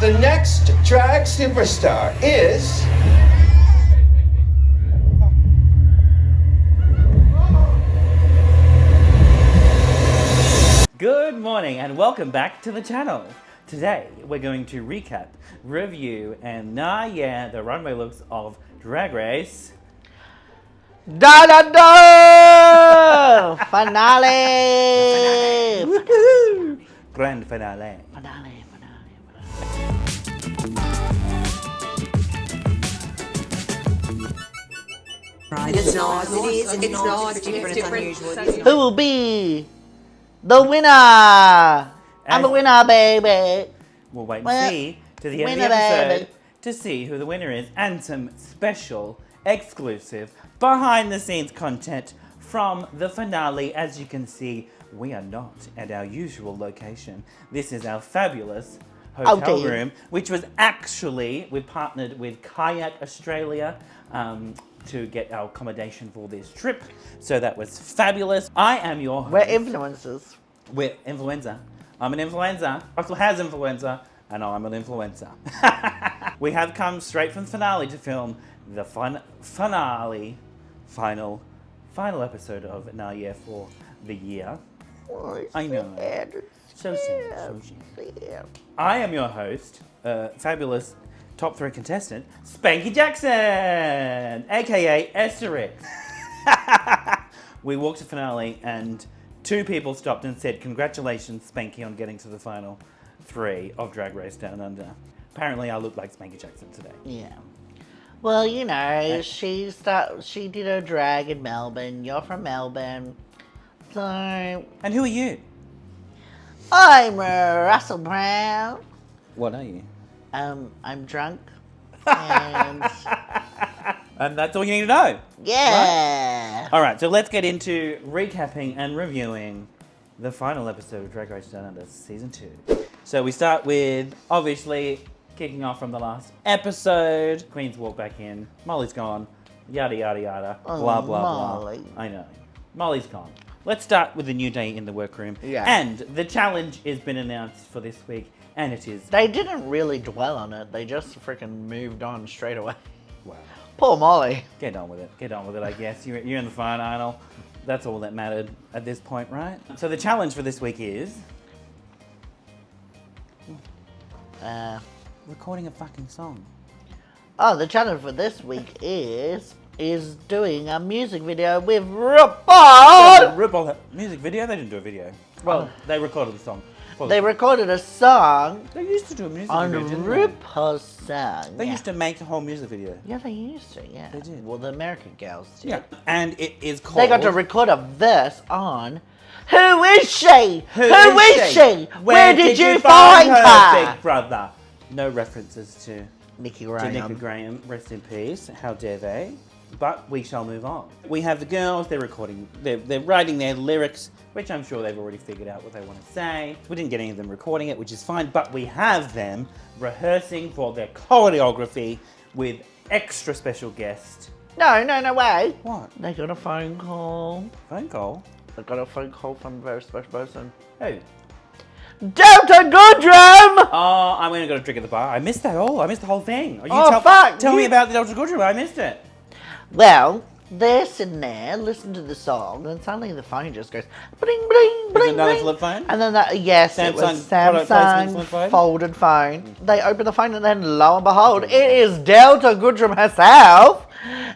The next drag superstar is... Good morning and welcome back to the channel. Today we're going to recap, review, and the runway looks of Drag Race. Da da da! Finale! Woohoo! Grand finale. Finale. It's not. It's unusual. Who will be the winner? I'm the winner, baby. We'll wait and see to the end of the episode to see who the winner is and some special, exclusive, behind-the-scenes content from the finale. As you can see, we are not at our usual location. This is our fabulous hotel room, which was actually, we partnered with Kayak Australia to get our accommodation for this trip. So that was fabulous. I am your host. We're influencers. We're influenza. I'm an influenza. Russell has influenza, and I'm an influencer. We have come straight from the finale to film the final episode of for the year. I know. So sad. I am your host, fabulous top 3 contestant, Spankie Jackson, aka Esther. We walked to finale and 2 people stopped and said, "Congratulations, Spankie, on getting to the final 3 of Drag Race Down Under." Apparently, I look like Spankie Jackson today. Yeah. Well, you know, she did her drag in Melbourne. You're from Melbourne, so. And who are you? I'm Russell Brown. What are you? I'm drunk. And And that's all you need to know. yeah. Right? All right, so let's get into recapping and reviewing the final episode of Drag Race Down Under Season 2. So we start with, obviously, kicking off from the last episode. Queens walk back in. Molly's gone. Yada, yada, yada. Oh, blah, blah, Molly. blah. I know. Molly's gone. Let's start with the new day in the workroom. Yeah. And the challenge has been announced for this week, and it is... They didn't really dwell on it. They just freaking moved on straight away. Wow. Poor Molly. Get on with it. Get on with it, I guess. You're in the final. That's all that mattered at this point, right? So the challenge for this week is... recording a fucking song. Oh, the challenge for this week is doing a music video with RuPaul. RuPaul music video? They didn't do a video. Well, they recorded the song. They recorded a song They used to do a music on video, didn't they? RuPaul's song. They used to make a whole music video. Yeah, they used to, yeah. They did. Well, the American girls did. Yeah. And it is called... They got to record a verse on Who Is She? Who is she? Where did you find her? Big brother. No references to Nikki Nikki Graham. Rest in peace. How dare they? But we shall move on. We have the girls. They're recording. They're writing their lyrics, which I'm sure they've already figured out what they want to say. We didn't get any of them recording it, which is fine. But we have them rehearsing for their choreography with extra special guests. No way. What? They got a phone call. Phone call? They got a phone call from a very special person. Who? Delta Goodrum! Oh, I'm gonna go to drink at the bar. I missed that all. I missed the whole thing. Fuck! Tell me about the Delta Goodrum. I missed it. Well, they're sitting there, listening to the song, and suddenly the phone just goes bling, bling, bling, another bling. flip phone? And then it was product placement flip Samsung phone? folded phone. They open the phone, and then lo and behold, it is Delta Goodrum herself.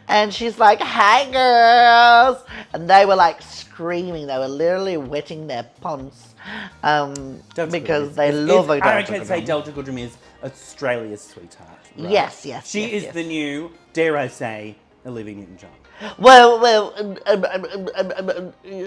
And she's like, "Hey, girls!" And they were like screaming. They were literally wetting their pants because they love a Delta I can say Goodrum. Delta Goodrum is Australia's sweetheart. Right? Yes. She is the new, dare I say, Olivia Newton-John. Well,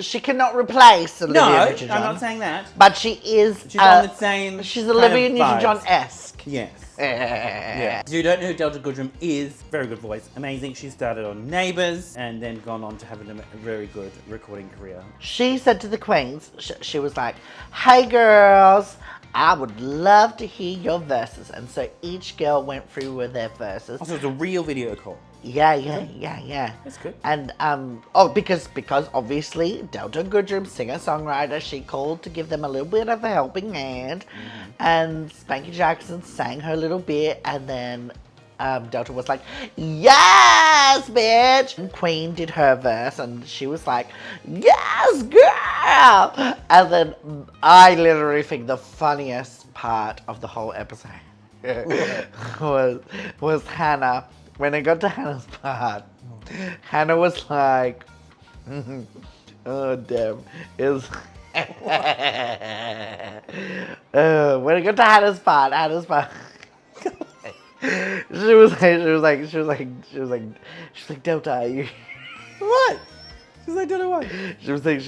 she cannot replace Olivia Newton-John. No, I'm not saying that. But she is. She's on the same. She's kind Olivia of Newton-John-esque. Yes. Yeah. So you don't know who Delta Goodrum is. Very good voice. Amazing. She started on Neighbours and then gone on to have a very good recording career. She said to the queens, she was like, "Hey girls, I would love to hear your verses." And so each girl went through with their verses. Also, it's a real video call. Yeah. That's good. And because obviously Delta Goodrum, singer-songwriter, she called to give them a little bit of a helping hand, and Spankie Jackson sang her little bit, and then Delta was like, yes, bitch! And Queen did her verse, and she was like, yes, girl! And then I literally think the funniest part of the whole episode was Hannah. When it got to Hannah's part, Hannah was like, oh, damn. It was... when it got to Hannah's part, she was like, Delta, are you... What? She's like, don't know what? She was like,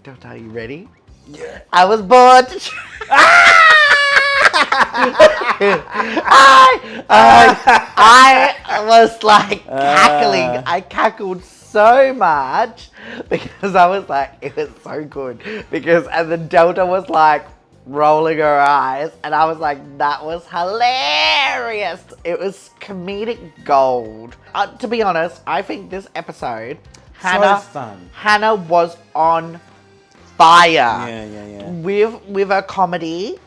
Delta, are you ready? Yeah. I was born to... I was like cackling. I cackled so much because I was like, it was so good. And then Delta was like rolling her eyes, and I was like, that was hilarious. It was comedic gold. To be honest, I think this episode, Hannah was on fire. Yeah. With her comedy.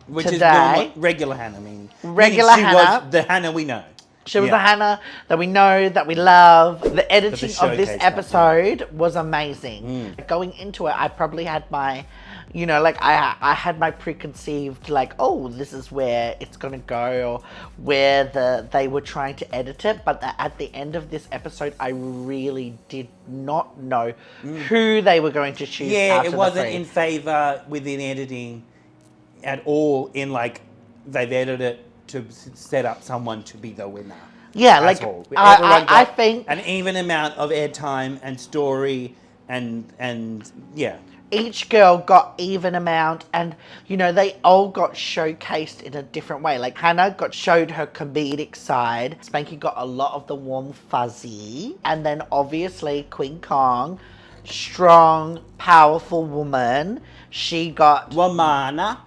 Which today, is regular Hannah, meaning Hannah. She was the Hannah we know. She was the Hannah that we know, that we love. The editing of this episode was amazing. Going into it, I probably had my, I had my preconceived, oh, this is where it's going to go, or where they were trying to edit it. But at the end of this episode, I really did not know who they were going to choose. Yeah, it wasn't in favour within editing at all, in they've edited it to set up someone to be the winner. Yeah, I think an even amount of airtime and story and yeah. Each girl got even amount, and they all got showcased in a different way. Like Hannah showed her comedic side. Spankie got a lot of the warm fuzzy, and then obviously Queen Kong, strong, powerful woman. She got Womana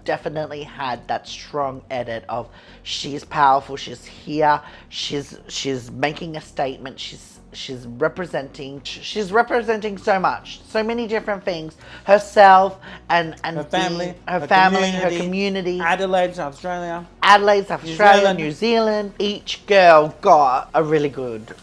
definitely had that strong edit of she's powerful, she's here, she's making a statement, she's representing so much, so many different things, herself and her family, her community. Adelaide, South Australia, New Zealand. Each girl got a really good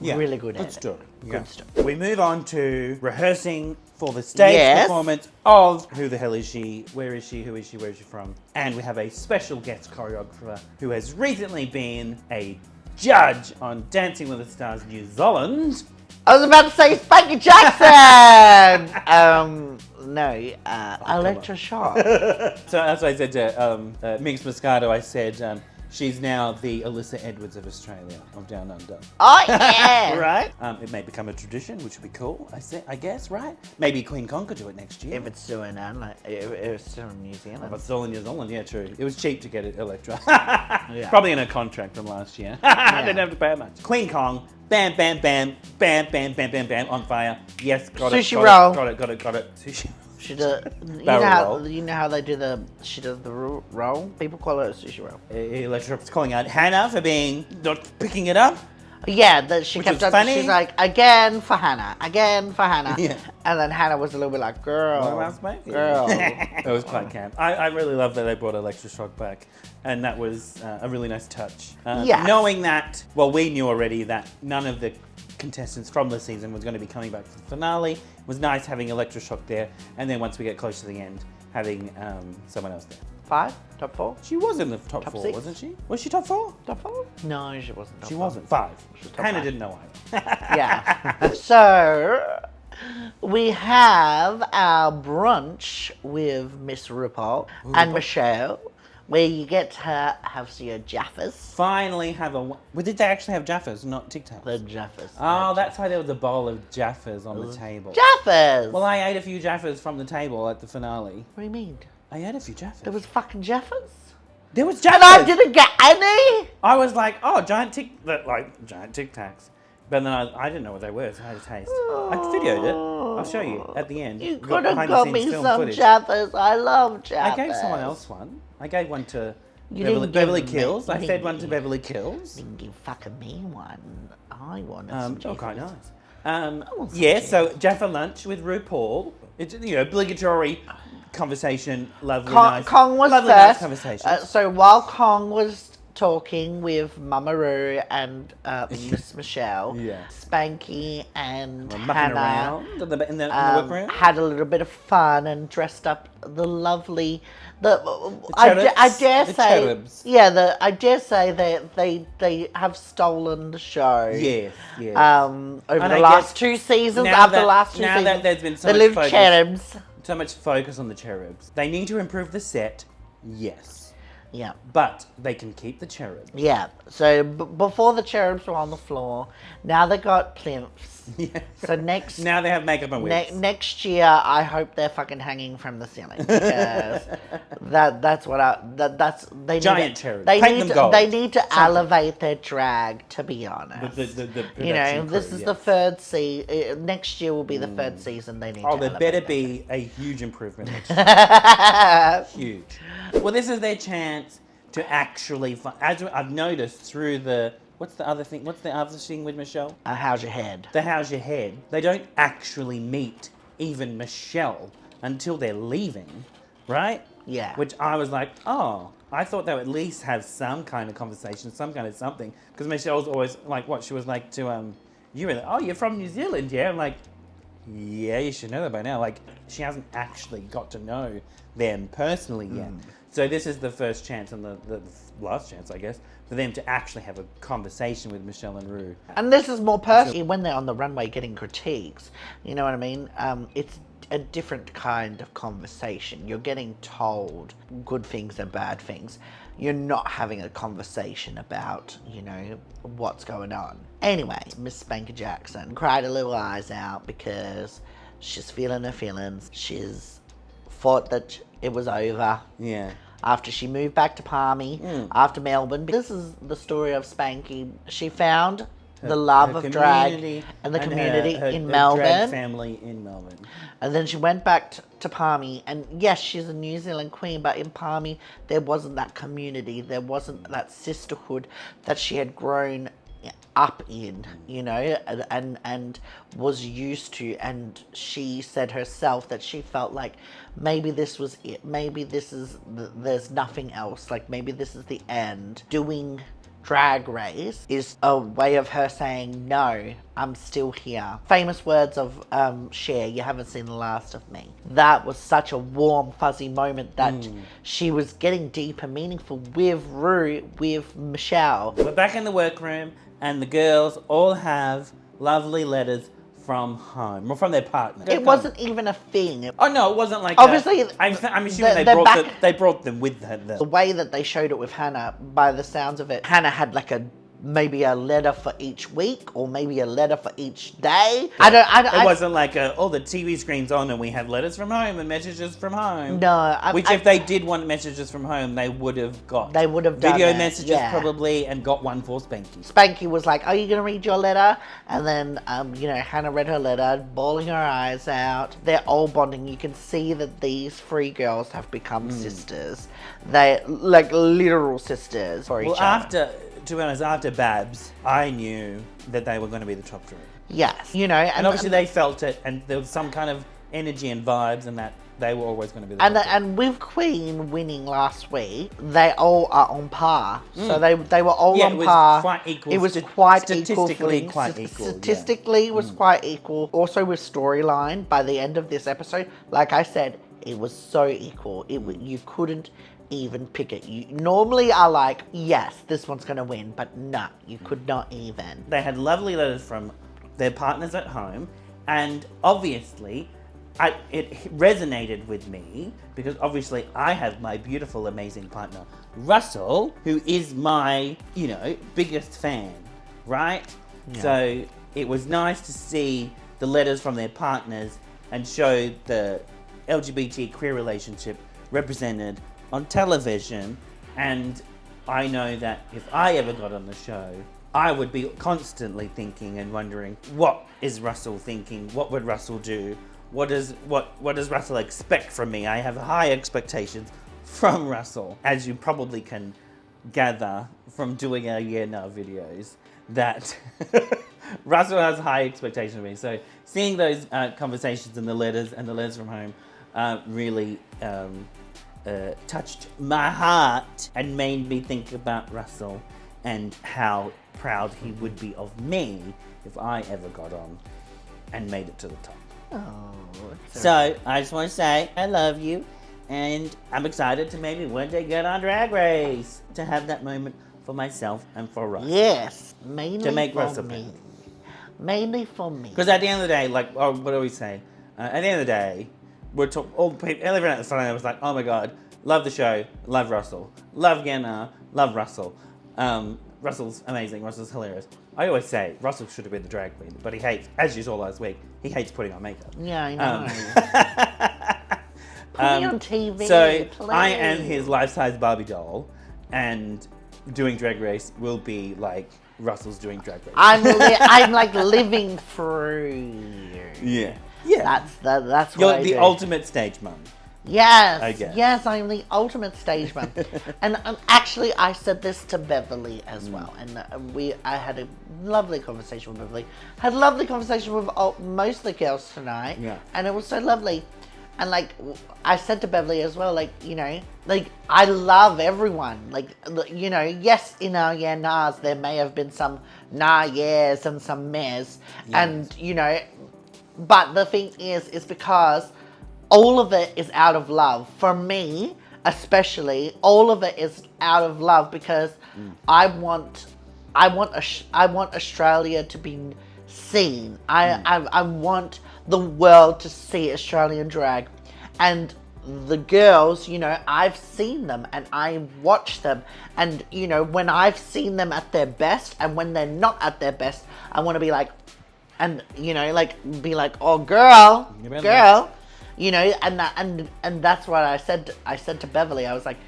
edit. story. Good story. We move on to rehearsing for the stage performance of Who the Hell Is She? Where is she? Who is she? Where is she from? And we have a special guest choreographer who has recently been a judge on Dancing with the Stars New Zealand. I was about to say Spankie Jackson! Electroshock. So that's what I said to Minx Moscato. I said, she's now the Alyssa Edwards of Australia, of Down Under. Oh, yeah! Right? It may become a tradition, which would be cool, I guess, right? Maybe Queen Kong could do it next year. If it's still in Adelaide, if it's still in New Zealand. If it's still in New Zealand, yeah, true. It was cheap to get it Electra. Yeah. Probably in a contract from last year. Didn't have to pay much. Queen Kong, bam, bam, bam, bam, bam, bam, bam, bam, on fire. Yes, got it. Sushi roll. Got it. Sushi. She does. You know how they do she does the roll. People call it a sushi roll. Electra's calling out Hannah for not picking it up. Yeah, she kept up. Funny. She's like, again for Hannah. Yeah. And then Hannah was a little bit like, girl. It was quite camp. I really love that they brought Electroshock back, and that was a really nice touch. Knowing that, we knew already that none of the contestants from the season was going to be coming back for the finale. It was nice having Electroshock there, and then once we get close to the end, having someone else there. 5? Top 4? She was in the top 4, 6? wasn't she? Was she top 4? Top 4? No, she wasn't top 4. She wasn't. 5. Hannah 5. didn't know either. Yeah. So, we have our brunch with Miss RuPaul and Michelle, where you get to have your Jaffas. Finally have did they actually have Jaffas, not Tic Tacs? The Jaffas. Oh, that's why there was a bowl of Jaffas on the table. Jaffas! Well, I ate a few Jaffas from the table at the finale. What do you mean? I ate a few Jaffas. There was fucking Jaffas? There was Jaffas! And I didn't get any? I was like, giant Tic Tacs. But then I didn't know what they were, so I had to taste. I videoed it. I'll show you at the end. You could have got me some Jaffas. I love Jaffas. I gave someone else one. I gave one to Beverly Kills. I fed one to Beverly Kills. Didn't give fucking me one. I wanted some Oh, quite Jesus. nice. Yeah, so Jaffa Lunch with RuPaul. It's, obligatory conversation, lovely, nice. Kong was lovely, first. nice conversation. So while Kong was talking with Mama Ru and Miss Michelle, Spankie and Hannah around in the workroom. had a little bit of fun and dressed up the lovely. Cherubs. I dare The say, cherubs. I dare say that they have stolen the show. Yes. Over And the I last guess 2 seasons, now after the that- last 2 now seasons, that there's been so the much little focus- cherubs. So much focus on the cherubs. They need to improve the set, yes. Yeah. But they can keep the cherubs. Yeah, so before the cherubs were on the floor, now they got plimps. Yeah. So next Now they have makeup and wigs. next year, I hope they're fucking hanging from the ceiling because that's they Giant need cherubs. They Paint need them to, gold. they need to elevate their drag. To be honest, The you know, production this crew, is yes. the third season. Next year will be the third season. They need. Oh, to there elevate better that. be a huge improvement next year. Huge. Well, this is their chance to actually, as I've noticed through what's the other thing with Michelle? How's your head? The How's Your Head. They don't actually meet even Michelle until they're leaving, right? Yeah. Which I was like, oh, I thought they would at least have some kind of conversation, some kind of something. Because Michelle's always like, what she was like to, you're from New Zealand, yeah? I'm like, yeah, you should know that by now. Like, she hasn't actually got to know them personally yet. So this is the first chance and the last chance, I guess, for them to actually have a conversation with Michelle and Rue. And this is more personal when they're on the runway getting critiques. You know what I mean? It's a different kind of conversation. You're getting told good things and bad things. You're not having a conversation about, what's going on. Anyway, Miss Spankie Jackson cried her little eyes out because she's feeling her feelings. She's thought that it was over. Yeah. After she moved back to Palmy, after Melbourne. This is the story of Spankie. She found the love of drag and the community in Melbourne. Drag family in Melbourne. And then she went back to Palmy. And yes, she's a New Zealand queen, but in Palmy, there wasn't that community. There wasn't that sisterhood that she had grown up in, and was used to. And she said herself that she felt like maybe this was it. Maybe there's nothing else. Like maybe this is the end. Doing Drag Race is a way of her saying, no, I'm still here. Famous words of Cher, you haven't seen the last of me. That was such a warm, fuzzy moment that she was getting deep and meaningful with Rue, with Michelle. We're back in the workroom, and the girls all have lovely letters from home, or from their partner. It wasn't even a thing. Oh no, it wasn't like. Obviously, I'm assuming they brought them with them. The way that they showed it with Hannah, by the sounds of it, Hannah had like maybe a letter for each week or maybe a letter for each day. It wasn't like all the TV screens on and we have letters from home and messages from home. No, if they did want messages from home, they would have got. They would have done video it, messages probably, and got one for Spankie. Spankie was like, "Are you gonna read your letter?" And then, Hannah read her letter, bawling her eyes out. They're all bonding. You can see that these 3 girls have become sisters. They're like literal sisters for each other. To be honest, after Babs, I knew that they were going to be the top 3. Yes, and obviously they felt it, and there was some kind of energy and vibes, and that they were always going to be the top 3. And with Queen winning last week, they all are on par. So they were all on par. Quite equal. It was quite statistically equal. Quite equal. Statistically, it was quite equal. Also with storyline, by the end of this episode, like I said, it was so equal. You couldn't even pick it. You normally are like, yes, this one's gonna win, but no, you could not even. They had lovely letters from their partners at home, and obviously it resonated with me because obviously I have my beautiful, amazing partner Russell, who is my biggest fan, right? Yeah. So it was nice to see the letters from their partners and show the LGBT queer relationship represented on television. And I know that if I ever got on the show, I would be constantly thinking and wondering, what is Russell thinking? What would Russell do? What does Russell expect from me? I have high expectations from Russell, as you probably can gather from doing our Yeah Nah videos, that Russell has high expectations of me. So seeing those conversations and the letters from home really touched my heart and made me think about Russell and how proud he would be of me if I ever got on and made it to the top. Oh, So I just want to say I love you, and I'm excited to maybe one day get on Drag Race to have that moment for myself and for Russell. yes, mainly To make for Russell me. proud. Mainly for me. Because at the end of the day, like, what do we say? At the end of the day, we're all the people, everyone at the front was like, oh my god, love the show, love Russell, love Yenna, love Russell. Russell's amazing, Russell's hilarious. I always say Russell should have been the drag queen, but he hates, as you saw last week, he hates putting on makeup. Yeah, I know. Put me on TV, So please. I am his life-size Barbie doll, and doing Drag Race will be like Russell's doing Drag Race. I'm like living through you. Yeah. That's You're what I the do. ultimate stage mum. Yes, I guess. yes, I'm the ultimate stage mum. And actually, I said this to Beverly as well, and I had a lovely conversation with Beverly. Had a lovely conversation with most of the girls tonight, Yeah. and it was so lovely. And like I said to Beverly as well, like, you know, like I love everyone. Like, you know, yes, in our yeah nahs there may have been some nah yeahs and some mehs, and you know, but the thing is because all of it is out of love. For me, especially, all of it is out of love because I want Australia to be seen. I want the world to see Australian drag, and the girls, you know, I've seen them and I watch them, and you know, when I've seen them at their best and when they're not at their best, I want to be like, and you know, like be like, oh girl, you know, and that's what I said to Beverly. I was like,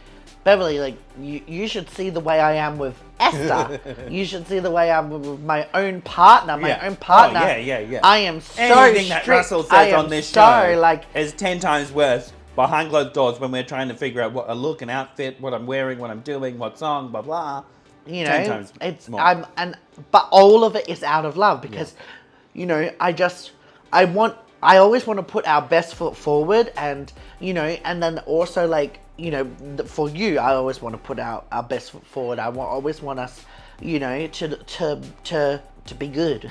Beverly, like you should see the way I am with Esther. You should see the way I'm with my own partner. Oh, yeah. I am so Anything that strict. Russell I says am on this so, show like, is 10 times worse behind closed doors when we're trying to figure out what a look, an outfit, what I'm wearing, what I'm doing, what song, blah blah. you 10 know, times it's more. but all of it is out of love because, you know, I always want to put our best foot forward, and you know, and then also like, you know, for you, I always want to put our best foot forward. I always want us, you know, to be good, Be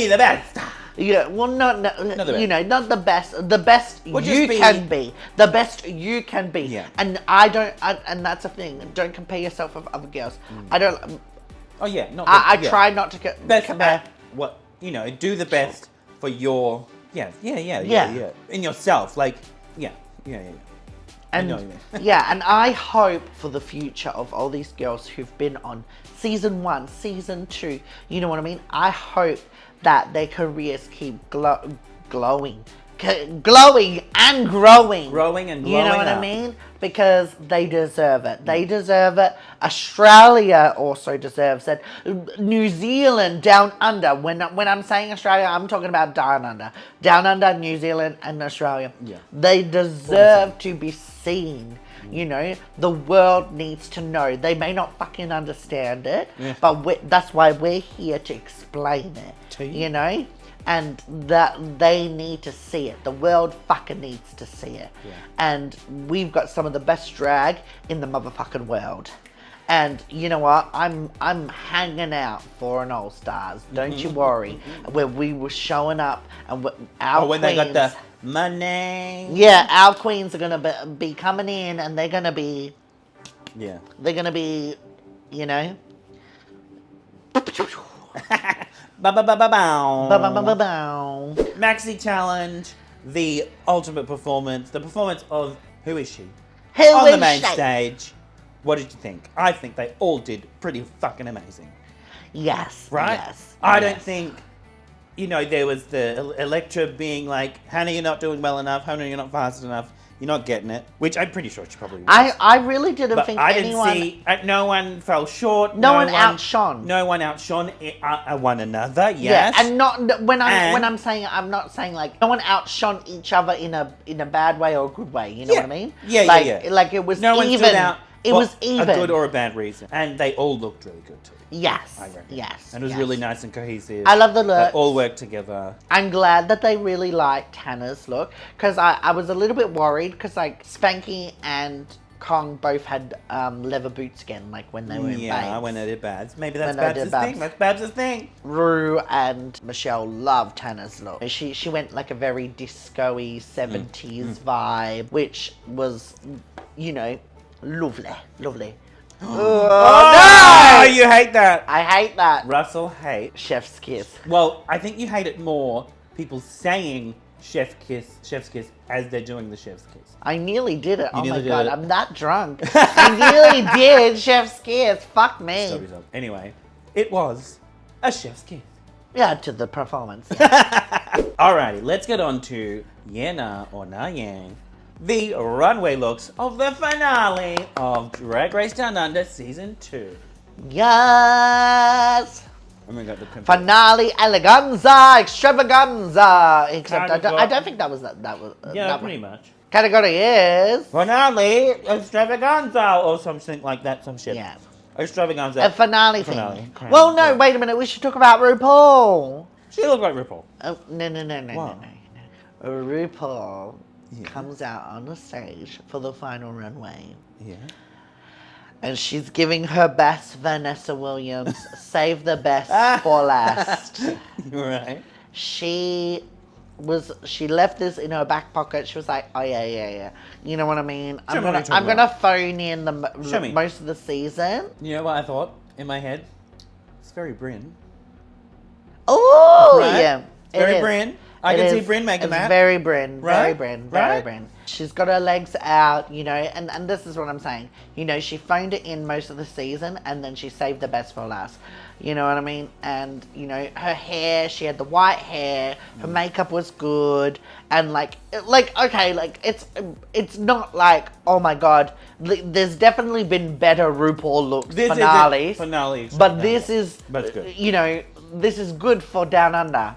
the best. Yeah, well, not the you know, not the best. The best Well, you just can be. The best you can be. Yeah. And and that's the thing. Don't compare yourself with other girls. I don't. Oh yeah, not I try not to best compare. at what, you know, do the best for your yeah in yourself, like yeah. And I know what you mean. yeah, and I hope for the future of all these girls who've been on season 1, season 2, you know what I mean? I hope that their careers keep glowing and growing. Growing and You know glowing what I up. mean? Because they deserve it. They deserve it. Australia also deserves it. New Zealand, down under. When I'm saying Australia, I'm talking about down under. Down under, New Zealand and Australia. Yeah. They deserve to be seen. You know, the world needs to know. They may not fucking understand it, but that's why we're here to explain it. To you. You know? And that they need to see it. The world fucking needs to see it. Yeah. And we've got some of the best drag in the motherfucking world. And you know what? I'm hanging out for an All Stars. Don't you worry. Where we were showing up and our when queens, they got the money. yeah, our queens are gonna be coming in, and they're gonna be, Yeah. you know. Ba-ba-ba-ba-bow. Maxi Challenge, the ultimate performance, the performance of who is she? On the main stage. What did you think? I think they all did pretty fucking amazing. Yes. Right? Yes. I don't think, you know, there was the Electra being like, Hannah, you're not doing well enough. Hannah, you're not fast enough. You're not getting it. Which I'm pretty sure she probably was. I really didn't But think I didn't anyone... see... no one fell short. No one outshone. No one outshone one another, yes. Yeah, and not when I'm saying, I'm not saying like no one outshone each other in a bad way or a good way. You know what I mean? Yeah, like, yeah. Like it was no even. one stood out. It was even. A good or a bad reason. And they all looked really good too. Yes. I reckon. Yes. And it was really nice and cohesive. I love the look. They all worked together. I'm glad that they really liked Hannah's look because I was a little bit worried because like Spankie and Kong both had leather boots again, like when they were in Yeah, Babes. when they did Babs. Maybe that's When they Babs' did thing. That's Babs' thing. Rue and Michelle loved Hannah's look. She went like a very disco-y 70s vibe, which was, you know, lovely. Oh, no! You hate that. I hate that. Russell hates. Chef's kiss. Well, I think you hate it more, people saying chef's kiss as they're doing the chef's kiss. I nearly did it. Oh my nearly did god, it. I'm that drunk. I nearly did chef's kiss. Fuck me. Stop yourself. Anyway, it was a chef's kiss. Yeah, to the performance. Yeah. Alrighty, let's get on to Yena or Na Yang, the runway looks of the finale of Drag Race Down Under Season 2. Yes. Oh my god, the Finale eleganza extravaganza. Except I Category- don't think that was that was Yeah, that pretty one. much. Category is Finale extravaganza or something like that, some shit. yeah. Extravaganza. A finale Finale. thing. Crown. Well, no, Yeah. wait a minute. We should talk about RuPaul. She looked like RuPaul. Oh, no. What? RuPaul Yeah. comes out on the stage for the final runway. Yeah. And she's giving her best Vanessa Williams, save the best for last. You're right. She left this in her back pocket. She was like, oh yeah. You know what I mean? Show me what you're talking I'm gonna phone in Show me. most of the season. You know what I thought in my head? It's very Bryn. Oh Right? yeah. It's very it is. Bryn. I It can see is. Bryn making It's that. very Bryn, very Right? Bryn, very Right? Bryn. She's got her legs out, you know, and this is what I'm saying. You know, she phoned it in most of the season and then she saved the best for last. You know what I mean? And, you know, her hair, she had the white hair, her makeup was good, and like okay, like it's not like, oh my god, there's definitely been better RuPaul looks This finales. isn't finale. But this is, That's good. you know, this is good for Down Under.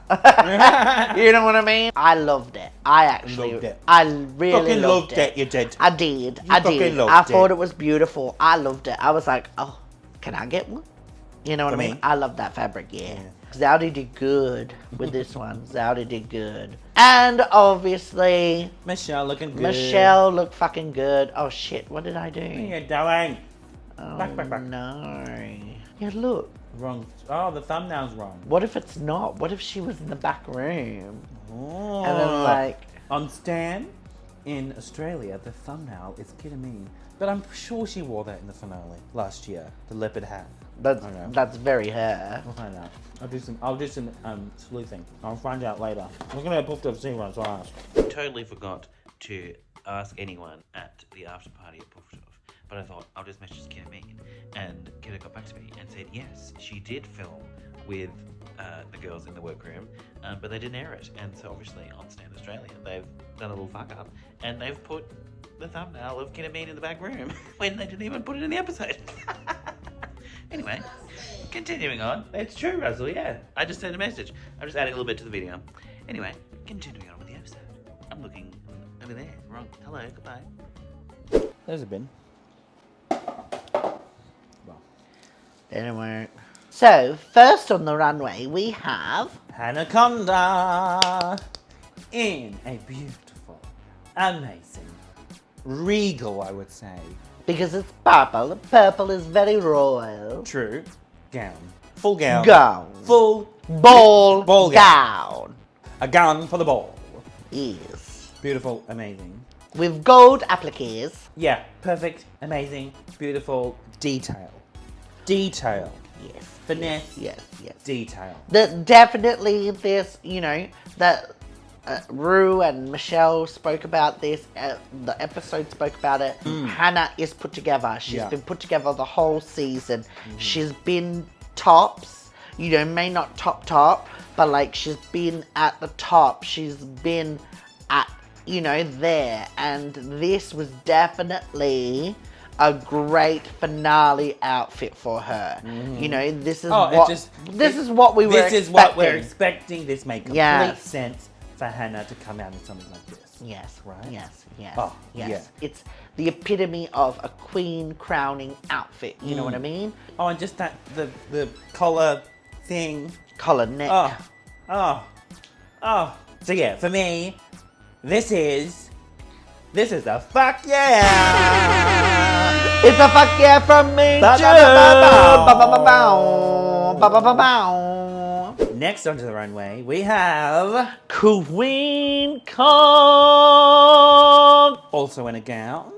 You know what I mean? I loved it. I actually, Loved it. I really Fucking loved loved it, you did. I did. You I fucking did. loved I it. thought it was beautiful. I loved it. I was like, oh, can I get one? You know what For I mean? me? I love that fabric, yeah. Zowdy did good with this one. Zowdy did good. And obviously, Michelle looking good. Michelle looked fucking good. Oh shit, what did I do? What are you doing? Oh, Back. no. Yeah, look. Wrong. Oh, the thumbnail's wrong. What if it's not? What if she was in the back room? Oh. And then like, On Stan, in Australia, the thumbnail is ketamine. But I'm sure she wore that in the finale last year. The leopard hat. Okay. that's very her. We'll find out. I'll do some sleuthing. I'll find out later. We're gonna have Puffed Up C1, so I'll ask. Totally forgot to ask anyone at the after party at Puffed Off, but I thought I'll just message Ketamine, and Keta got back to me and said yes, she did film with the girls in the workroom, but they didn't air it, and so obviously on Stand Australia they've done a little fuck up, and they've put the thumbnail of Ketamine in the back room when they didn't even put it in the episode. Anyway, continuing on. It's true, Russell, yeah. I just sent a message. I'm just adding a little bit to the video. Anyway, continuing on with the episode. I'm looking over there. Wrong. Hello, goodbye. There's a bin. Didn't work. So, first on the runway, we have Hannah Conda in a beautiful, amazing, regal, I would say. because it's purple. Purple is very royal. True. Gown. Full gown. Gown. Full Ball Ball gown. a gown for the ball. Yes. Beautiful, amazing. With gold appliques. Yeah, perfect, amazing, beautiful, detail. Detail. Yes. Finesse. Yes. Detail. Definitely this, you know, that Rue and Michelle spoke about this. The episode spoke about it. Hannah is put together. She's been put together the whole season. She's been tops, you know, may not top, but like she's been at the top. She's been at you know, there. And this was definitely a great finale outfit for her. You know, this is this is what we were expecting. This is what we're expecting. This makes complete Yes. sense for Hannah to come out in something like this. Yes, Right? yes, yes, Oh, yes. yeah. It's the epitome of a queen crowning outfit. You know what I mean? Oh, and just that the collar thing. Collar neck. Oh. So yeah, for me, this is a fuck yeah. It's a fuck yeah from me Ba, too. ba, ba, ba, Ba, ba, ba, ba, ba, ba, ba. Next onto the runway, we have Queen Kong. also in a gown,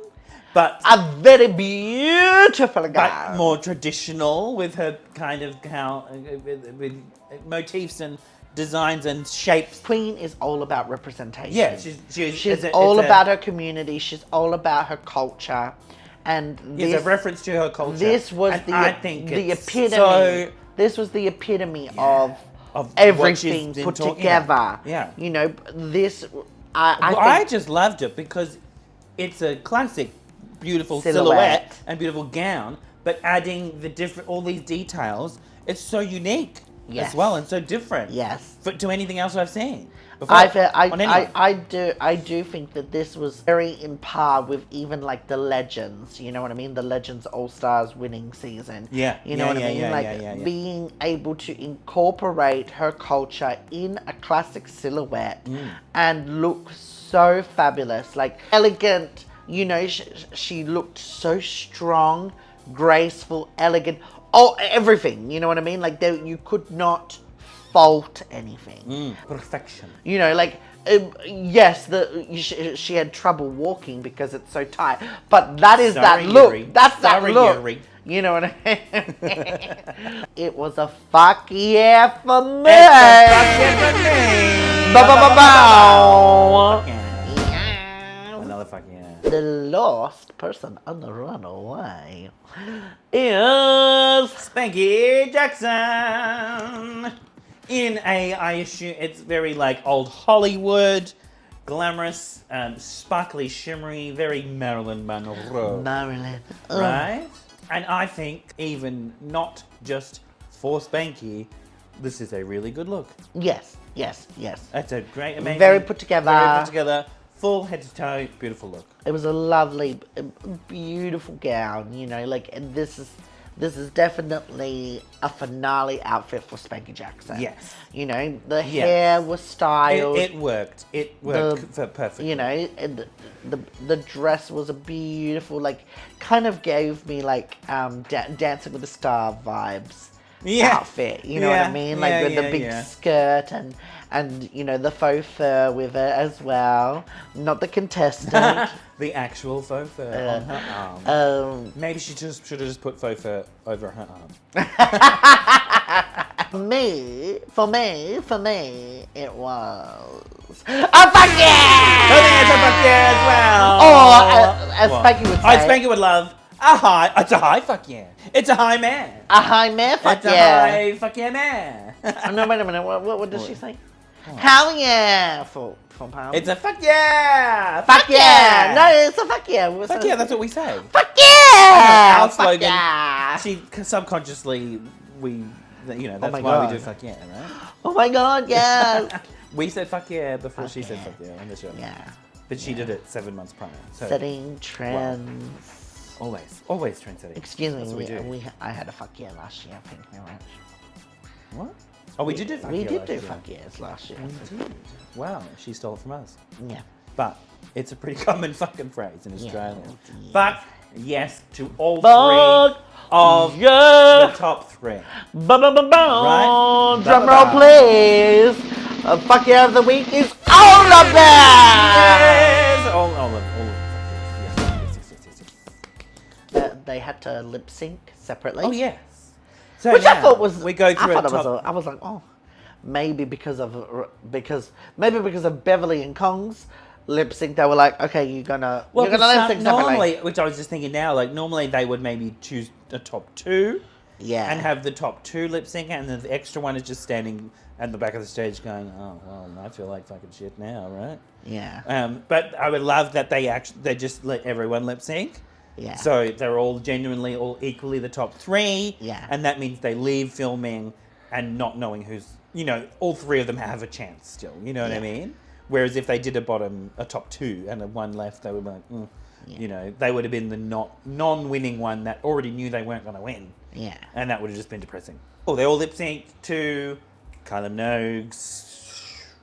but A very beautiful but gown. more traditional with her kind of gown with motifs and designs and shapes. Queen is all about representation. Yeah, She's all about her community. She's all about her culture. And It's this, a reference to her culture. this was and the, I think the it's epitome. so This was the epitome of of what she's everything been put talking together. about. Yeah. You know, this. I think just loved it because it's a classic, beautiful Silhouette. silhouette and beautiful gown, but adding all these details, it's so unique Yes. as well and so different. Yes. To anything else I've seen before. on anyone. I do think that this was very in par with even like the Legends. You know what I mean? The Legends All Stars winning season. Yeah. You know what I mean? Yeah, Like yeah. being able to incorporate her culture in a classic silhouette and look so fabulous, like elegant. You know, she looked so strong, graceful, elegant. Oh, everything. You know what I mean? Like you could not fault anything. Perfection. You know, like yes, she had trouble walking because it's so tight, but that is Sorry, that look. Yuri. That's that Sorry, look. Yuri. You know what I mean? It was a fuck yeah for me. Ba ba ba bow. Another fuck yeah. The last person on the runaway is Spankie Jackson. In I assume it's very like old Hollywood, glamorous, sparkly, shimmery, very Marilyn Monroe. Marilyn. Right? And I think even not just for Spankie, this is a really good look. Yes, yes, yes. It's a great, amazing, Very put together. very put together, full head to toe, beautiful look. It was a lovely, beautiful gown. You know, like and this is definitely a finale outfit for Spankie Jackson. Yes. You know, the hair was styled. It worked. It worked perfectly. You know, and the dress was a beautiful, like, kind of gave me like Dancing with the Star vibes. Outfit, you know what I mean? Like with the big skirt and you know the faux fur with it as well. Not the contestant. The actual faux fur on her arm. Maybe she just should have just put faux fur over her arm. For me, it was a fuck yeah! I think it's a fuck yeah as well. Or as Spankie would say, Spankie would love it's a high fuck yeah. It's a high man. a high man fuck It's yeah. a high fuck yeah man. Oh, no, wait a minute. What does she say? Hell yeah! For pound. It's a fuck yeah. fuck yeah! No, it's a fuck yeah. Fuck yeah, that's what we say. Fuck yeah! Our Fuck slogan. yeah! Subconsciously, that's my why God. we do fuck yeah, right? Oh my God, yes! We said fuck yeah before Fuck she said yeah. fuck yeah on the show. Yeah. But she did it 7 months prior. So Setting trends. always trendsetting. Excuse That's what we do. me, I had a fuck yeah last year, thank you very much. What? Oh, we did do fuck We yeah did last do year. fuck yeahs last year. We did. Wow, she stole it from us. Yeah. But it's a pretty common fucking phrase in Australia. Yeah. Fuck yes to all Fuck three of yeah! the top three. Right? Drum Ba-ba-ba. roll, please. Fuck yeah of the week is all of them. Yes! All of them. Yes. They had to lip sync separately. Oh yes. So Which I now thought was. we go through I a thought it top. was. I was like, oh, maybe because of Beverly and Kong's lip sync, they were like, okay, you're gonna lip sync separately. normally, which I was just thinking now, like normally they would maybe choose the top two. Yeah. And have the top two lip sync, and then the extra one is just standing at the back of the stage going, oh, well, I feel like fucking shit now, right? Yeah. But I would love that they just let everyone lip sync. Yeah. So they're all genuinely all equally the top 3. Yeah. And that means they leave filming and not knowing who's, all 3 of them have a chance still. You know what I mean? Whereas if they did a top 2 and a 1 left, they would be like, they would have been the non-winning one that already knew they weren't going to win. Yeah. And that would have just been depressing. Oh, they all lip synced to Kylie Minogue's.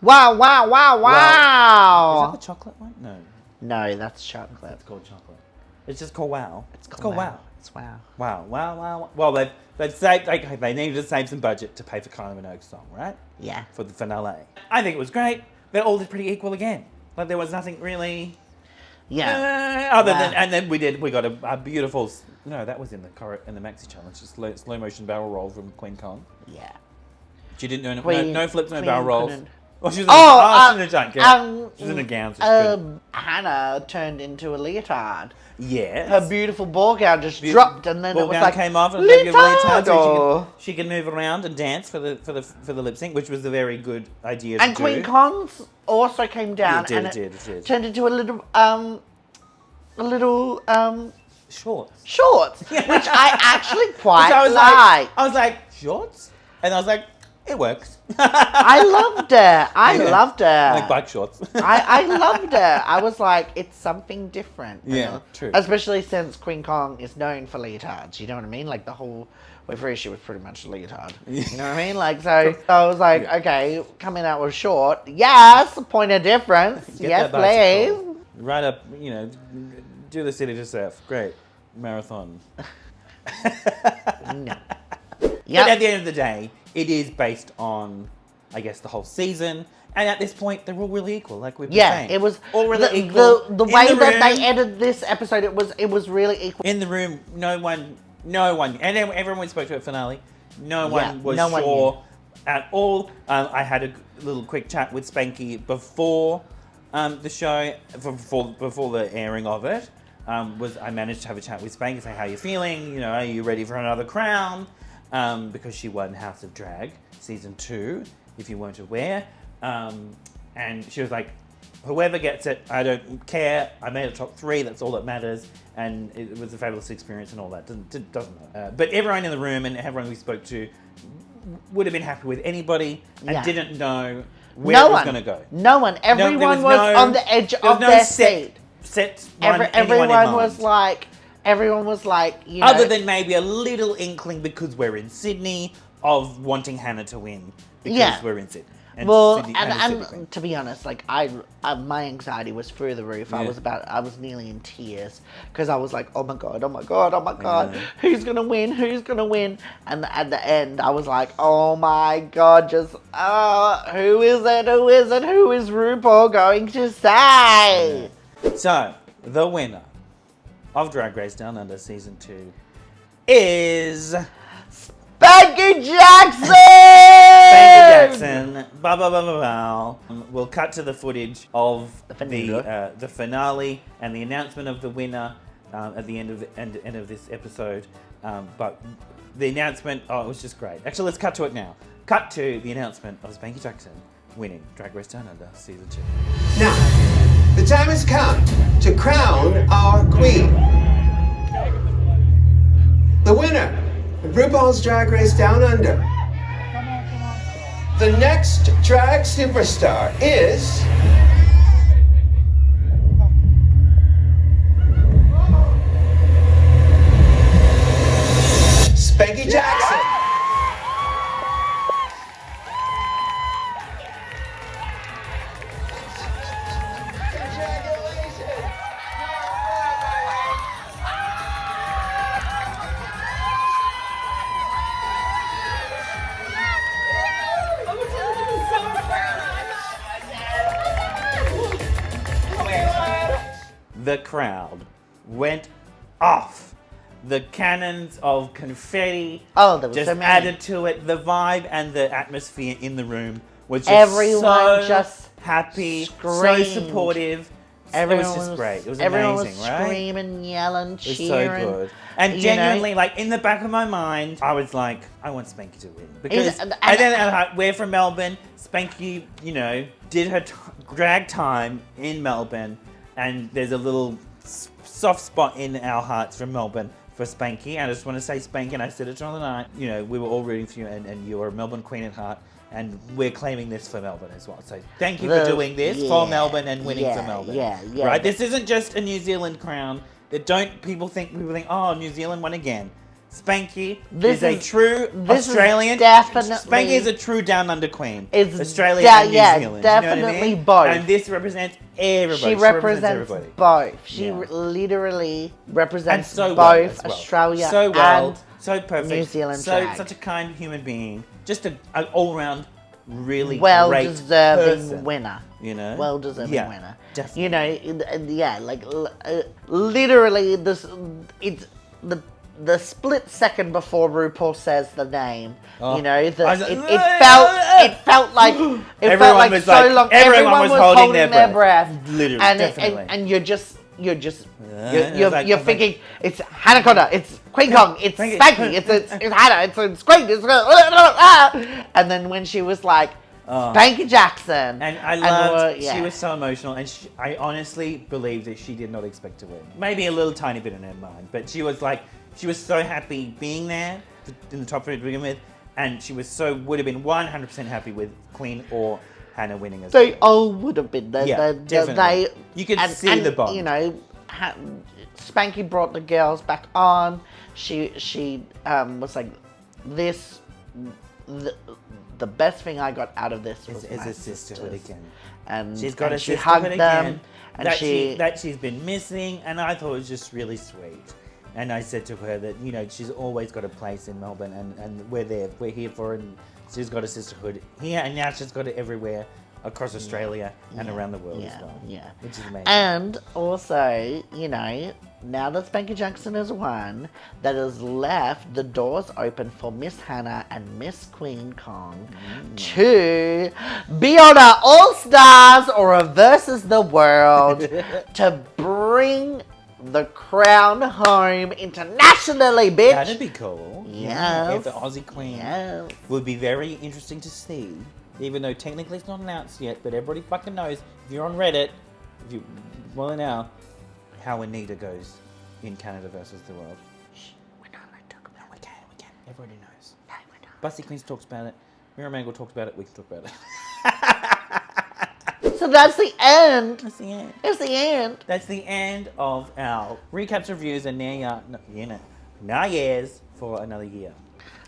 Wow, wow, wow, wow. Is that the chocolate one? No. No, that's chocolate. That's called chocolate. It's just called Wow. It's called Wow. It's Wow. Wow, wow, wow. Well, they've saved, they needed to save some budget to pay for Kylie Minogue's song, right? Yeah. For the finale. I think it was great. They all did pretty equal again. Like, there was nothing really... Yeah. Other than... And then we got a beautiful... No, that was in the maxi challenge. Just slow motion barrel roll from Queen Kong. Yeah. She didn't do no flips, no Queen barrel rolls. couldn't. Well, she was in a gown. She was in a gown, so she couldn't. Hannah turned into a leotard. Yes. Her beautiful ball gown just dropped, and then it was like came off and leotard. So she can move around and dance for the lip sync, which was a very good idea. And Queen Kong's also came down it and did. turned into a little shorts, which I actually quite like. I was like, shorts? And I was like, it works. I loved it. I loved it. Like bike shorts. I loved it. I was like, it's something different. Yeah, true. Especially since Queen Kong is known for leotards. You know what I mean? Like the whole way through, she was pretty much a leotard. You know what I mean? Like, so I was like, okay, coming out with short. Yes, point of difference. Yes, please. Right up, do the city to surf. Great. Marathon. No. But at the end of the day, it is based on, I guess, the whole season. And at this point, they're all really equal, like we've been saying. It was all really equal. The way that they edited this episode, it was really equal. In the room, no one, and everyone we spoke to at finale, no one was sure at all. I had a little quick chat with Spankie before the show, before the airing of it. I managed to have a chat with Spankie, say, how are you feeling? Are you ready for another crown? Because she won House of Drag season 2, if you weren't aware. And she was like, whoever gets it, I don't care. I made a top 3, that's all that matters. And it was a fabulous experience and all that. Doesn't matter. But everyone in the room and everyone we spoke to would have been happy with anybody and didn't know where it was going to go. No one. Everyone was on the edge of their seat. Everyone was like, other than maybe a little inkling because we're in Sydney of wanting Hannah to win because we're in Sydney. And and to be honest, like my anxiety was through the roof. Yeah. I was nearly in tears because I was like, oh my god, who's gonna win? And at the end, I was like, oh my god, just who is it? Who is RuPaul going to say? So the winner of Drag Race Down Under season 2 is Spankie Jackson! Spankie Jackson. We'll cut to the footage of the finale and the announcement of the winner at the end of this episode. But the announcement, it was just great. Actually, let's cut to it now. Cut to the announcement of Spankie Jackson winning Drag Race Down Under season 2. Now, the time has come to crown our queen. The winner of RuPaul's Drag Race Down Under. The next drag superstar is... Spankie Jackson. The crowd went off. The cannons of confetti just so added to it. The vibe and the atmosphere in the room was just everyone so just happy, screamed. so supportive. Everyone was just great. It was everyone amazing, was right? screaming, yelling, It was cheering. so good. And genuinely, like, in the back of my mind, I was like, I want Spankie to win. Because we're from Melbourne. Spankie, you know, did her drag time in Melbourne. And there's a little soft spot in our hearts from Melbourne for Spankie. I just want to say Spankie, and I said it on the night. You know, we were all rooting for you, and you are a Melbourne queen at heart. And we're claiming this for Melbourne as well. So thank you for doing this for Melbourne and winning for Melbourne. Yeah. Right? This isn't just a New Zealand crown. People think, oh, New Zealand won again. Spankie is a true Australian. Spankie is a true down under queen. It's Australia and New Zealand. Definitely you know what I mean? both. And this represents everybody. She represents everybody. both. She literally represents so both well. Australia so well, and so perfect, New Zealand drag. Such a kind human being. Just an all-round really great well-deserving person, winner. You know, well-deserving winner. Definitely. You know, literally, it's the split second before RuPaul says the name. You know, it felt like so long. Everyone was holding their breath. Literally, and you're thinking it's Hannah Conda, it's Queen Kong, it's Spankie, it's Hannah, it's Queen, and then when she was like Spankie Jackson, and I loved, she was so emotional, and I honestly believe that she did not expect to win. Maybe a little tiny bit in her mind, but she was so happy being there in the top three to begin with, and she would have been 100% happy with Queen or Hannah winning as well. They all would have been there. Yeah, definitely. You could see the bond. You know, Spankie brought the girls back on. She was like, the best thing I got out of this was is a sisterhood again. And she's got a she sisterhood hugged again them, and that she's been missing, and I thought it was just really sweet. And I said to her that, you know, she's always got a place in Melbourne, and we're there. We're here for her, and she's got a sisterhood here, and now she's got it everywhere across Australia and around the world as well. Yeah. Which is amazing. And also, you know, now that Spankie Jackson has won, that has left the doors open for Miss Hannah and Miss Queen Kong to be on our All Stars or a Versus the World to bring the crown home internationally, bitch. That'd be cool. Yes. If the Aussie Queen would be very interesting to see. Even though technically it's not announced yet, but everybody fucking knows. If you're on Reddit, now, how Anita goes in Canada versus the world. Shh, we're not allowed to talk about it. We can. Everybody knows. No, we're not. Bussy Queens talks about it. Miramangle talks about it. We can talk about it. So that's the end. That's the end. It's the end. That's the end of our recaps, reviews, and now years for another year.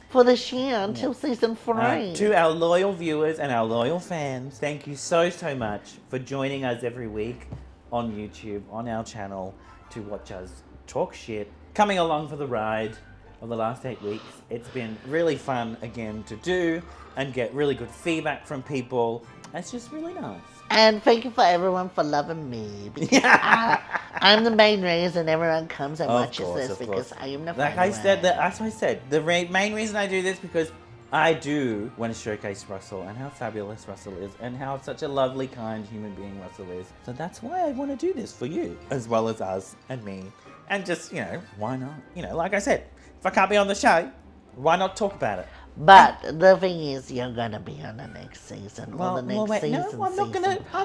For this year until season 3. To our loyal viewers and our loyal fans, thank you so much for joining us every week on YouTube, on our channel, to watch us talk shit, coming along for the ride of the last 8 weeks. It's been really fun again to do and get really good feedback from people. It's just really nice. And thank you for everyone for loving me. I'm the main reason everyone comes and watches this because I am the Like I said, that's what I said. The main reason I do this because I do want to showcase Russell and how fabulous Russell is and how such a lovely, kind human being Russell is. So that's why I want to do this for you, as well as us and me. And just, you know, why not? You know, like I said, if I can't be on the show, why not talk about it? But the thing is, you're gonna be on the next season, or the next season,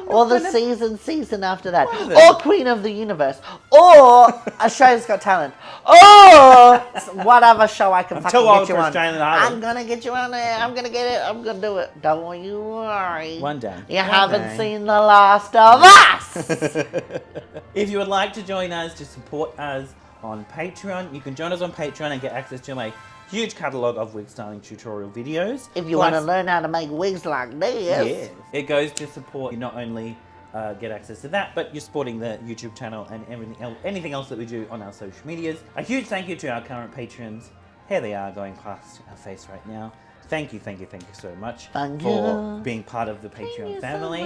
or the season after that, or Queen of the Universe, or Australia's Got Talent, or whatever show I can fucking get you on. I'm gonna get you on there. I'm gonna get it. I'm gonna do it. Don't you worry. One day. You haven't seen The Last of Us. If you would like to join us to support us on Patreon, you can join us on Patreon and get access to my huge catalogue of wig styling tutorial videos. If you want to learn how to make wigs like this. It goes to support you not only get access to that, but you're supporting the YouTube channel and anything else that we do on our social medias. A huge thank you to our current patrons. Here they are going past our face right now. Thank you so much for being part of the Patreon family.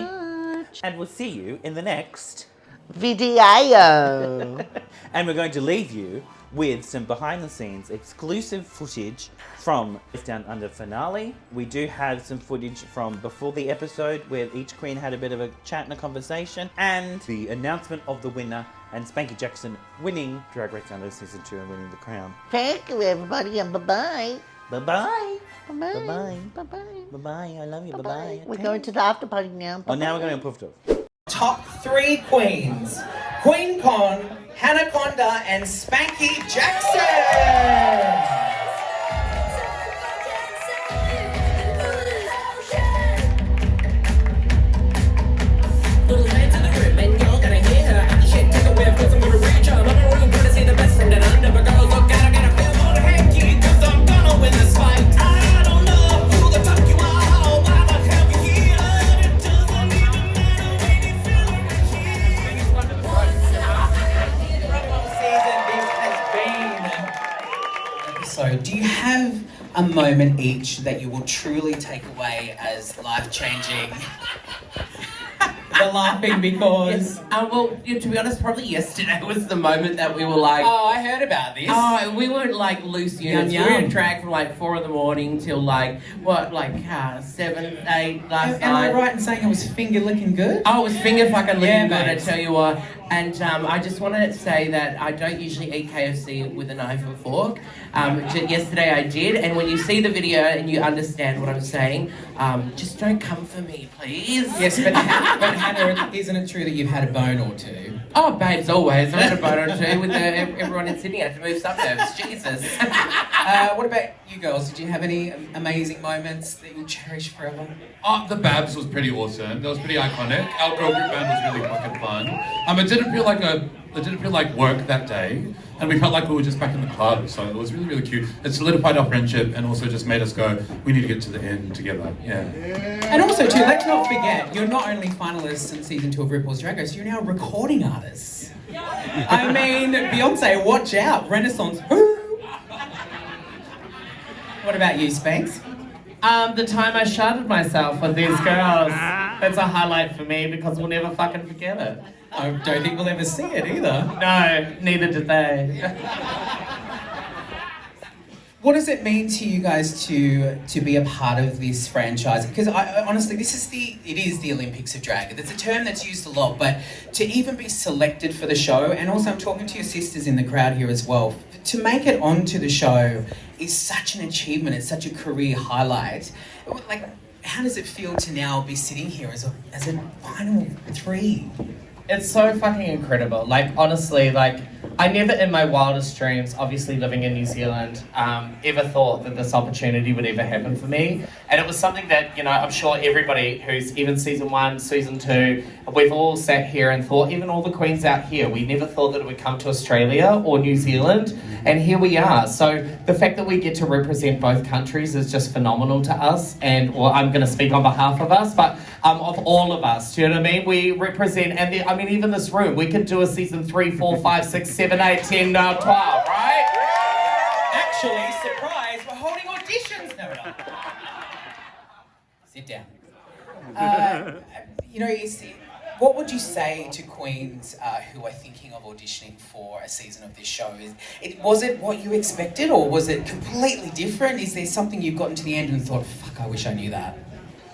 And we'll see you in the next video. And we're going to leave you with some behind the scenes exclusive footage from Down Under finale. We do have some footage from before the episode where each queen had a bit of a chat and a conversation, and the announcement of the winner and Spankie Jackson winning Drag Race Under Season 2 and winning the crown. Thank you, everybody, and bye-bye. Bye-bye. Bye-bye. Bye-bye. Bye-bye. Bye-bye. I love you. Bye-bye. Bye-bye. We're Okay. going to the after party now. Oh, now we're going to Puffed Off. Top 3 queens. Queen Con, Hannah Conda, and Spankie Jackson. So, do you have a moment each that you will truly take away as life-changing? We're laughing because... Well, to be honest, probably yesterday was the moment that we were like... Oh, I heard about this. Oh, we were like loose units. Yum, We were yum. in drag from like 4 a.m. till like, 7, 8 last Am I night. right in saying it was finger-licking good? Oh, it was finger fucking looking Yeah, good, I babes. tell you what. And I just wanted to say that I don't usually eat KFC with a knife and fork. Yesterday I did, and when you see the video and you understand what I'm saying, just don't come for me, please. Yes, but Hannah, isn't it true that you've had a bone or two? Oh, babes, always. I had a boat or two with everyone in Sydney. I had to move suburbs. Jesus. What about you girls? Did you have any amazing moments that you'll cherish forever? Oh, the Babs was pretty awesome. That was pretty iconic. Our girl group band was really fucking fun. It didn't feel like work that day, and we felt like we were just back in the club. So it was really, really cute. It solidified our friendship and also just made us go, we need to get to the end together. Yeah. And also, too, let's not forget, you're not only finalists in season 2 of RuPaul's Drag Race, you're now recording artists. I mean, Beyonce, watch out, Renaissance. Woo! What about you, Spanks? The time I shouted myself with these girls. That's a highlight for me because we'll never fucking forget it. I don't think we'll ever see it either. No, neither did they. What does it mean to you guys to be a part of this franchise? Because I honestly, it is the Olympics of drag. It's a term that's used a lot, but to even be selected for the show, and also I'm talking to your sisters in the crowd here as well, to make it onto the show is such an achievement. It's such a career highlight. Like, how does it feel to now be sitting here as a final 3? It's so fucking incredible. Like, honestly, like, I never in my wildest dreams, obviously living in New Zealand, ever thought that this opportunity would ever happen for me. And it was something that, I'm sure everybody who's even season 1, season 2, we've all sat here and thought, even all the queens out here, we never thought that it would come to Australia or New Zealand. And here we are. So the fact that we get to represent both countries is just phenomenal to us. And, well, I'm going to speak on behalf of us, but of all of us, do you know what I mean? We represent, and even this room, we could do a season 3, 4, 5, 6, 7, 8, 10, 12, right? Actually, surprise, we're holding auditions. No, we're not. Sit down. What would you say to queens who are thinking of auditioning for a season of this show? Was it what you expected, or was it completely different? Is there something you've gotten to the end and thought, fuck, I wish I knew that?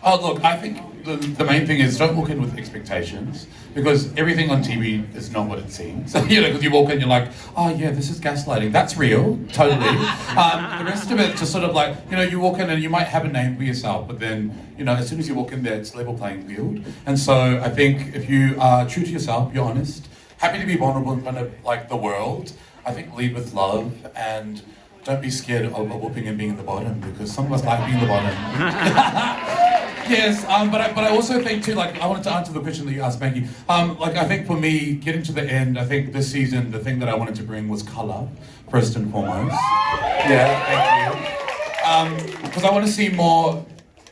Oh, look, I think the main thing is don't walk in with expectations, because everything on TV is not what it seems. Because you walk in, you're like, oh yeah, this is gaslighting. That's real, totally. The rest of it just sort of like, you walk in and you might have a name for yourself, but then, as soon as you walk in there, it's level playing field. And so I think if you are true to yourself, you're honest, happy to be vulnerable in front of the world, I think lead with love, and don't be scared of whooping and being in the bottom, because some of us like being the bottom. Yes, but I also think too, I wanted to answer the question that you asked, Spankie. I think for me, getting to the end, I think this season, the thing that I wanted to bring was colour, first and foremost. Yeah, thank you. Because I want to see more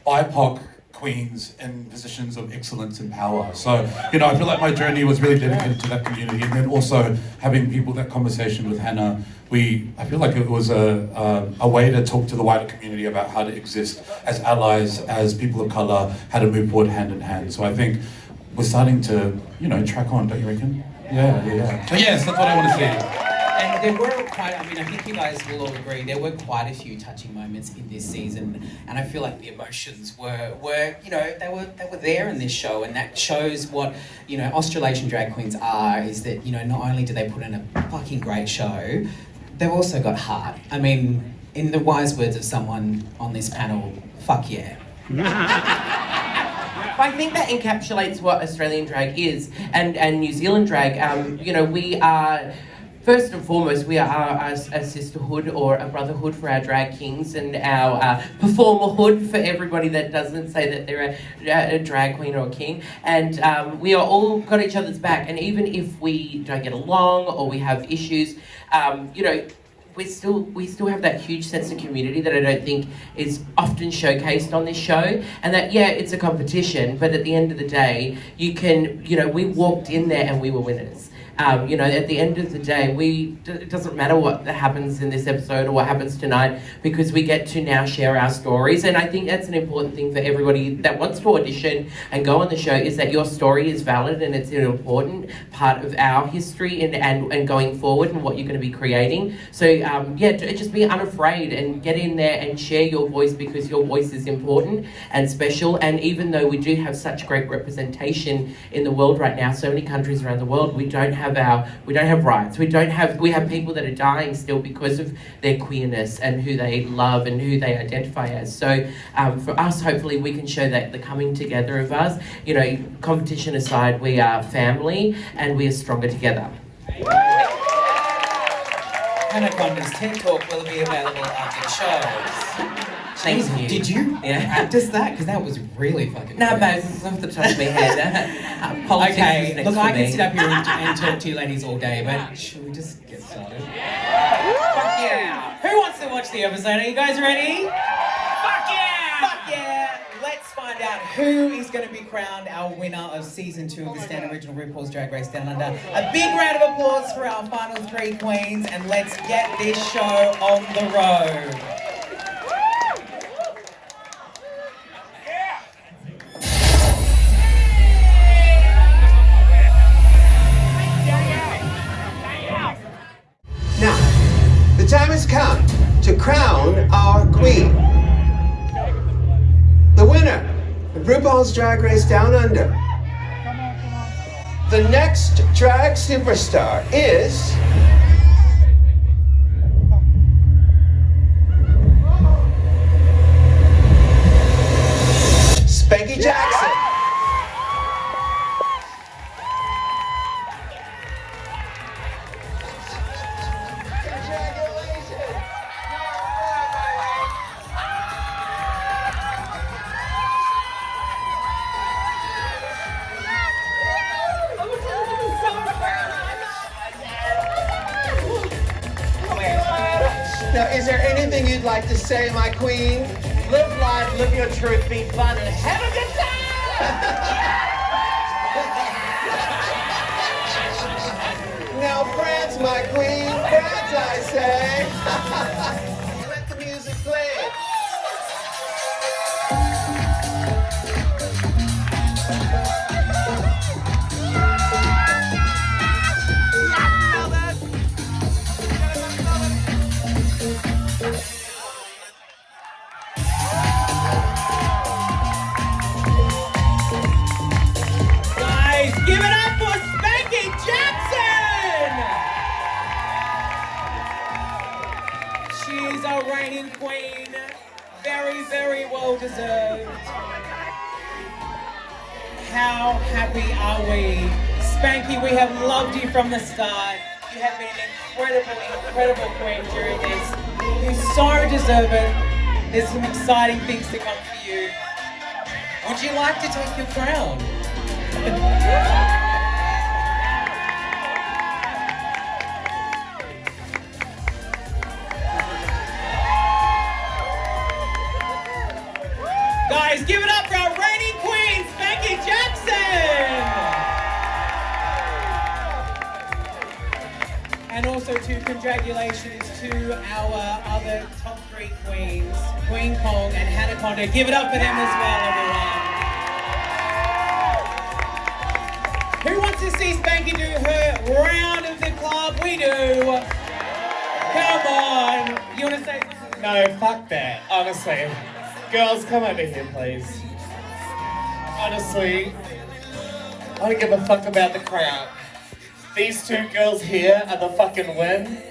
BIPOC queens in positions of excellence and power. So, I feel like my journey was really dedicated to that community, and then also having that conversation with Hannah, I feel like it was a way to talk to the wider community about how to exist as allies, as people of colour, how to move forward hand in hand. So I think we're starting to, track on, don't you reckon? Yeah. So yes, that's what I want to see. And there were I think you guys will all agree, there were quite a few touching moments in this season, and I feel like the emotions were they were there in this show, and that shows what, Australasian drag queens are, is that, not only do they put in a fucking great show, they've also got heart. I mean, in the wise words of someone on this panel, fuck yeah. I think that encapsulates what Australian drag is and New Zealand drag. We are, first and foremost, we are a sisterhood or a brotherhood for our drag kings and our performerhood for everybody that doesn't say that they're a drag queen or a king. And we are all got each other's back. And even if we don't get along or we have issues, we still have that huge sense of community that I don't think is often showcased on this show. And that, it's a competition, but at the end of the day, we walked in there and we were winners. At the end of the day, it doesn't matter what happens in this episode or what happens tonight, because we get to now share our stories. And I think that's an important thing for everybody that wants to audition and go on the show, is that your story is valid and it's an important part of our history and going forward and what you're going to be creating. So, just be unafraid and get in there and share your voice, because your voice is important and special. And even though we do have such great representation in the world right now, so many countries around the world, we don't have rights. We have people that are dying still because of their queerness and who they love and who they identify as. So for us, hopefully we can show that the coming together of us, competition aside, we are family and we are stronger together. Hannah Conda's TED Talk will be available after the show. Thank you. Did you practice that? Because that was really fucking No, good. Moses, it's off the top of my head. Okay, look, I can sit up here and and talk to you ladies all day, but should we just get started? Fuck yeah! Who wants to watch the episode? Are you guys ready? Fuck yeah! Fuck yeah! Let's find out who is going to be crowned our winner of Season 2 of the Stand Original RuPaul's Drag Race Down Under. A big round of applause for our final 3 queens, and let's get this show on the road. Now, the time has come to crown our queen. The winner of RuPaul's Drag Race Down Under. The next drag superstar is... Spankie Jackson. Now, is there anything you'd like to say, my queen? live life, live your truth, be fun, and have a good time! Now, France, my queen, France, I say. Let the music play. Give it up for Spankie Jackson! She's our reigning queen. Very, very well deserved. How happy are we? Spankie, we have loved you from the start. You have been an incredible, incredible queen during this. You so deserve it. There's some exciting things to come for you. Would you like to take your crown? Guys, give it up for our reigning queen, Spankie Jackson! And also congratulations to our other top 3 queens, Queen Kong and Hannah Conda. Give it up for them as well, everyone. Who wants to see Spankie do her round of the club? We do. Come on! You wanna say? No, fuck that. Honestly. Girls, come over here, please. Honestly, I don't give a fuck about the crowd. These two girls here are the fucking win.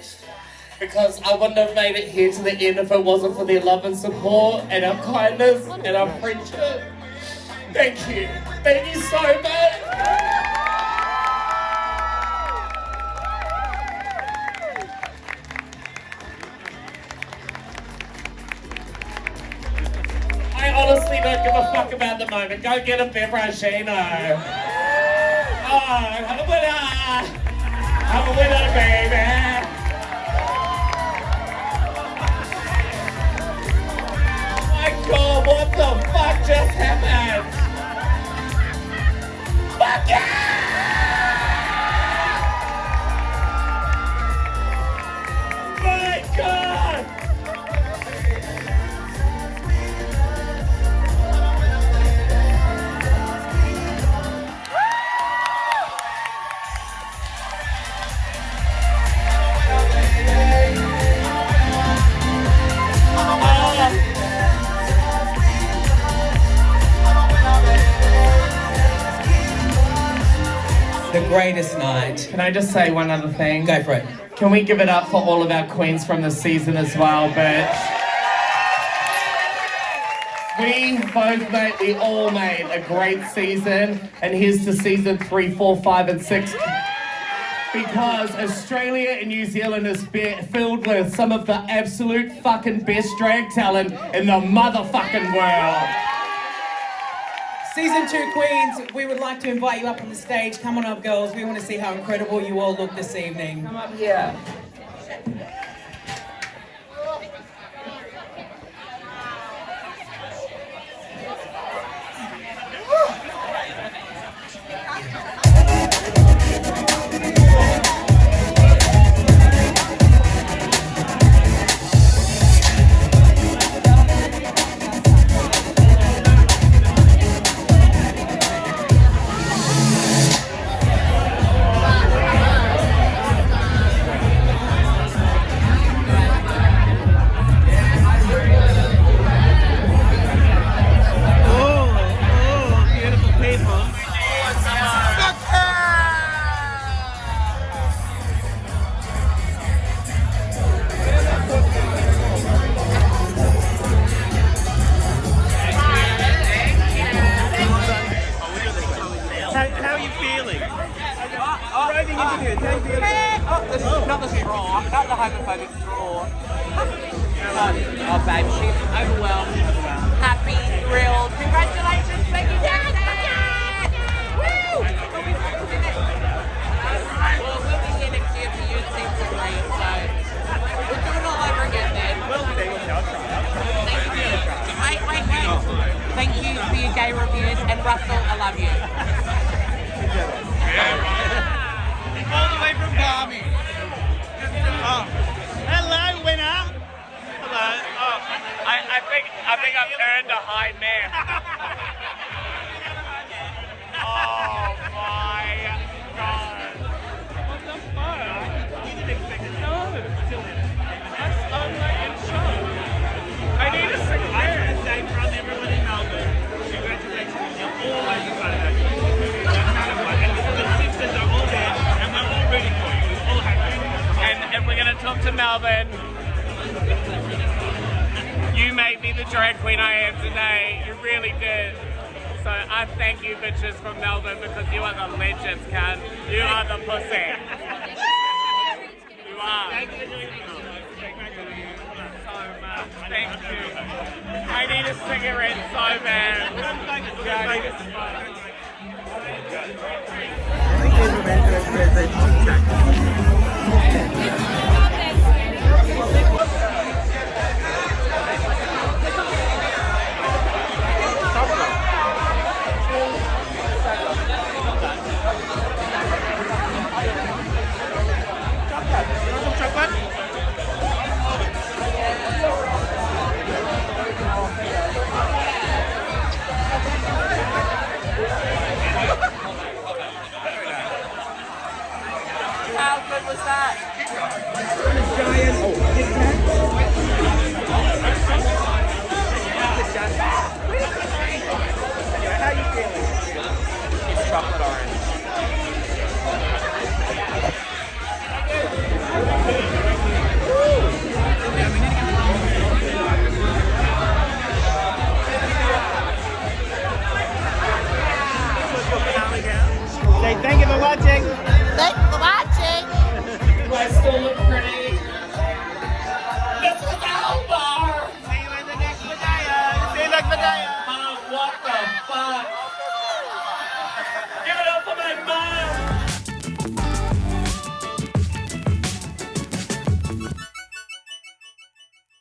Because I wouldn't have made it here to the end if it wasn't for their love and support and our kindness and our friendship. Thank you. Thank you so much. I honestly don't give a fuck about the moment. Go get a Bebrashino. Oh, I'm a winner. I'm a winner, baby. God, what the fuck just happened? Fuck yeah! My God! The greatest night. Can I just say one other thing? Go for it. Can we give it up for all of our queens from the season as well, bitch? We all made a great season, and here's to season 3, 4, 5, and 6. Because Australia and New Zealand is filled with some of the absolute fucking best drag talent in the motherfucking world. Season 2 queens, we would like to invite you up on the stage. Come on up, girls. We want to see how incredible you all look this evening. Come up here. Not the straw, not the homophobic straw. Oh, babe, she's overwhelmed, happy, thrilled. Congratulations, Spankie. Woo! Well, we'll be here next year for you at season 3, so we'll do it all over again then. Thank you. Wait. Thank you for your gay reviews, and Russell, I love you. All the way from Barmy. Oh. Hello, winner. Hello. Oh, I think I've earned a high mare. Oh my God. What the fuck? You didn't expect it. No. I'm like in shock. I need a second. I want to say from everyone in Melbourne, congratulations. You're always excited. No matter what. And the sisters are all there. Rooting for you, all happy. And we're going to talk to Melbourne. You made me the drag queen I am today. You really did. So I thank you bitches from Melbourne because you are the legends, cunt. You are the pussy. You are. Thank you so much. Thank you. I need a cigarette so bad. Yeah, I need a cigarette. How good was that?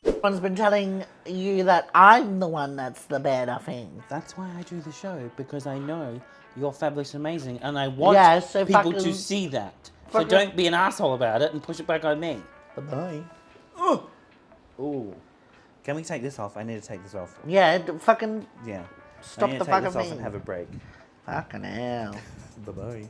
Everyone's been telling you that I'm the one that's the bad thing. That's why I do the show, because I know you're fabulous and amazing, and I want Yeah, so people fucking- to see that. So fucking- don't be an asshole about it and push it back on me. Bye-bye. Ooh. Can we take this off? I need to take this off. Yeah, fucking Yeah. Stop I need the to take this fucking off and thing. have a break. fucking hell. Bye-bye.